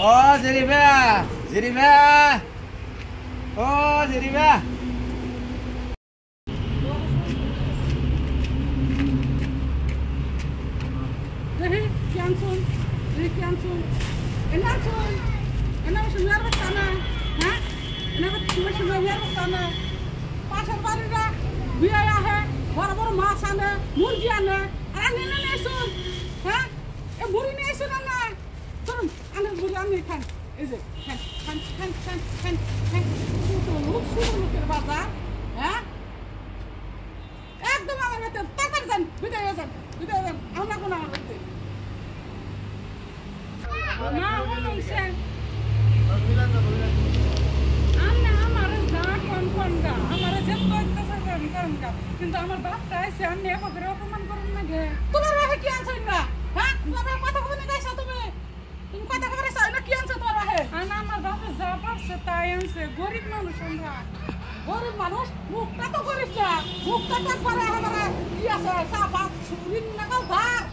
Oh, Zeriba! Zeriba! Oh, Zeriba! Cancel. Cancel. Enancel. Enancel nervous sana. Hah? Enancel cuma nervous sana. Pasar barira. Biaya hai. Bor mas ana. Murgi ana. Ani na nesun. Hah? Buri nesun ana. Turun. Ana buri ana kan. Is it? Kan. Look terbazar. Hah? Ekdom আমার মতে তাড়াতাড়ি যান বিদায় যান আমরা কোন আমার মতে না বলুনছে আন্না আমার যা কোনটা আমার যে কইতে সাকাম কামকা কিন্তু আমার বাপটা এসে আন্নে এভাবে অপমান করুন না গে তোমার রাহে কি আনছই না হ্যাঁ তোমার কথা কইতে গাইছো তুমি কথা কইতে চাই না কি আনছো তোমার রাহে আন্না আমার বাপ যা পারছে তাই আনছে গরিব মানুষ আমরা গরিব মানুষ মুখটা তো করিস না মুখটা তো করে আমরা কি আছে সাবাত ছুরিন নাগাল ধার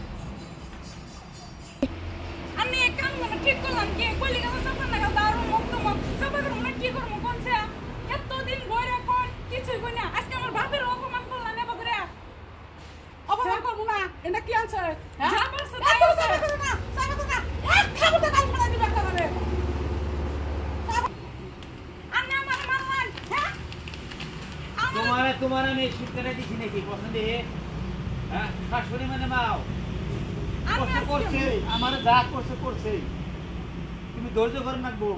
আমি এক কাম না ঠিক করলাম কি কইলি গাছ সাবাত নাগাল ধার মুক্ত মুখ সাবাত আমরা কি করব কোনছে এতদিন বইরা কোন কিছু কই না আজকে আমার বাপের অপমান করলা নেবা করে অপমান করব না এটা কি আছে হ্যাঁ যা বলছ তাই না সাবাত না এক খাবতে কাল ফলা দিবা করে तुम्हारा मैं शूट करने दी थी नहीं पसंद है हाँ शाশুড়ি মানে মাও করছে করছে আমারে যা করছে তুমি ধৈর্য ধরে রাখবো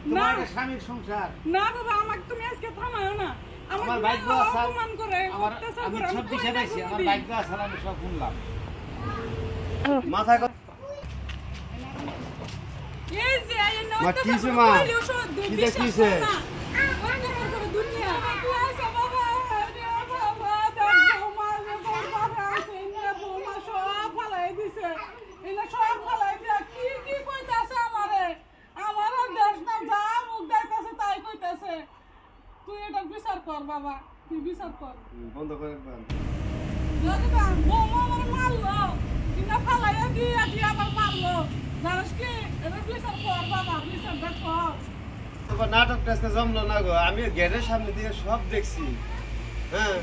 তোমার একটা স্বামীর সংসার না বাবা আমাকে তুমি আজকে থামাও না আমার ভাগ্য আছে অপমান করে আমি সব দিশে পাইছি আমার ভাগ্য আছে আমি সব শুনলাম মাথা এই যে এই নয় তো কিছে মা কিছে দুনিয়া তুই এটা বিচার কর বাবা তুই বিচার কর বন্ধ করে একবার দাদা বৌমা আমার মারলো কিনা ফালাইয়া দিয়ে আবার মারলো জানিস কি এটা বিচার কর বাবা বিচার কর তোমার নাটকটা আজকে জমলো না গো আমি গেটের সামনে দিয়ে সব দেখছি হ্যাঁ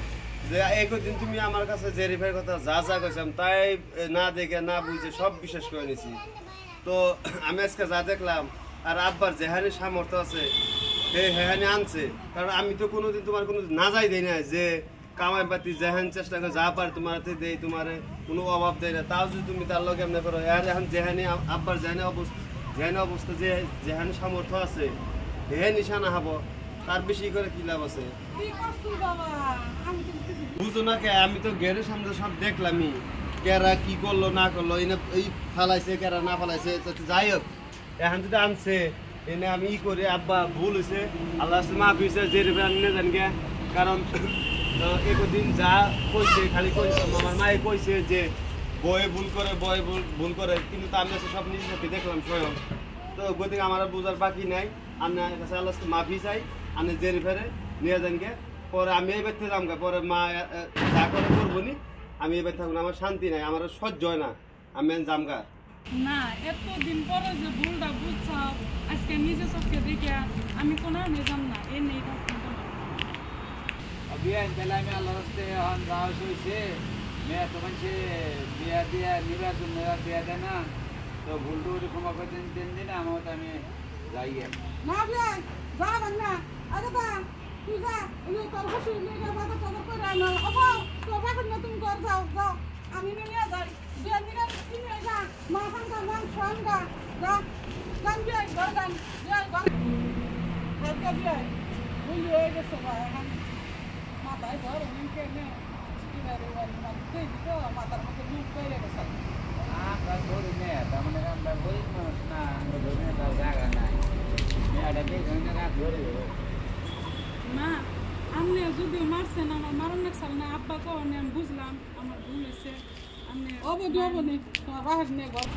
যে একদিন তুমি আমার কাছে জেরিফাইয়ের কথা যা কইছিলাম তাই না দেখে না বুঝে সব বিশ্বাস করে নিছি তো আমি আজকে যা দেখলাম আর আব্বার যেহানি সামর্থ্য আছে হেহানি আনছে কারণ আমি তো কোনোদিন তোমার কোনো না যাই দেই না যে কামাই পাতি যেহান চেষ্টা করে যা পারে তোমার হাতে দেই তোমার কোনো অভাব দেয় না তাও যদি তুমি তার লগে এমনি করো আর এখন যেহানি আব্বার যেহানি অবস্থা যে যেহানি সামর্থ্য আছে হে নিশানা হব তার বেশি করে কি লাভ আছে বুঝো না কে আমি তো গেটের সামনে সব দেখলামই কেরা কি করলো না করলো এই ফালাইছে কেরা না ফালাইছে যাই হোক এখন যদি আনছে এনে আমি ই করে আব্বা ভুল হয়েছে আল্লাহ মাফ হয়েছে যে আনলে জান গে কারণ একদিন যা কইছে খালি কইছে আমার মায়ে কইছে যে বয়ে ভুল করে কিন্তু তা আমি সব নিজের সাথে দেখলাম স্বয়ং তো গতিকে আমার বোঝার বাকি নাই আপনার কাছে আল্লাহ মাফি চাই আপনি জেরি ফেরে নিয়ে যান গে পরে আমি এই বাড়িতে যাম গা পরে মা যা করে করবো নি আমি এই বাড়ি থাকবো আমার শান্তি নাই আমার সহ্য হয় না আমি যাম গা না এতদিন পরে যে ভুলটা বুঝছাও আজকে নিজে চোখে দেখে আমি কোনো নিজাম না এ নেই বিয়া বেলায় আমি আল্লাহ রাস্তে এখন যাওয়া হয়েছে মেয়ে তো মানুষে বিয়া দিয়া নিবার জন্য বিয়া দেয় না তো ভুলটু ক্ষমা করে দিন আমার মতো আমি যাই না বিয়া যাবেন না আরে বা তুই যা ওই তোর খুশি মেয়ে বাবা তোর করে আনো ওগো তো এখন না তুমি ঘর যাও আমি নিয়ে যাই বিয়া দিনে তুমি যা মা খানকা মান খানকা যা গান বিয়া গান হালকা বিয়া বলি হয়ে গেছে ভাই এখন মাথায় ধর নিকে নে কিনারে ওই তো মাথার মধ্যে লুক পেয়ে গেছে আমরা ধরি নে তার মানে আমরা গরিব মানুষ না আমরা ধরি না তার জায়গা নাই মেয়েটা দেখে না ধরে না আপনি যদি মারছেন আমার মারণ লাগছিল না আব্বা কো আমি বুঝলাম আমার ভুল হয়েছে আপনি অবধি তোমার বাহার নিয়ে ঘর